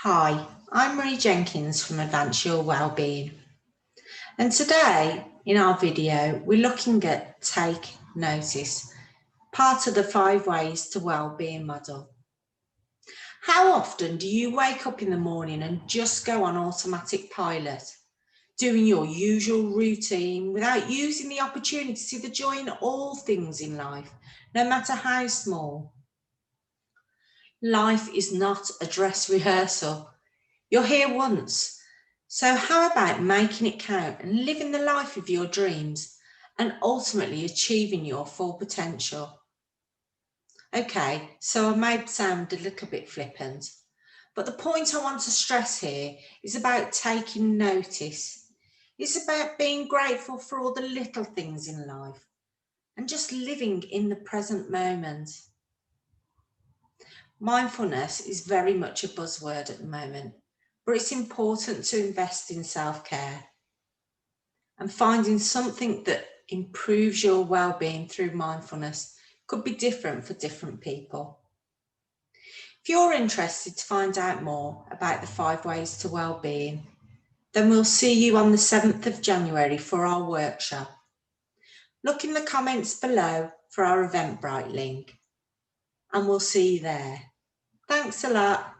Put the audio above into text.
Hi, I'm Marie Jenkins from Advance Your Wellbeing, and today in our video we're looking at Take Notice, part of the 5 Ways to Wellbeing Model. How often do you wake up in the morning and just go on automatic pilot, doing your usual routine without using the opportunity to see the joy in all things in life, no matter how small? Life is not a dress rehearsal. You're here once, so how about making it count and living the life of your dreams and ultimately achieving your full potential? Okay, so I may sound a little bit flippant, but the point I want to stress here is about taking notice. It's about being grateful for all the little things in life and just living in the present moment. Mindfulness is very much a buzzword at the moment, but it's important to invest in self-care and finding something that improves your well-being through mindfulness could be different for different people. If you're interested to find out more about the 5 Ways to Wellbeing, then we'll see you on the 7th of January for our workshop. Look in the comments below for our Eventbrite link, and we'll see you there. Thanks a lot.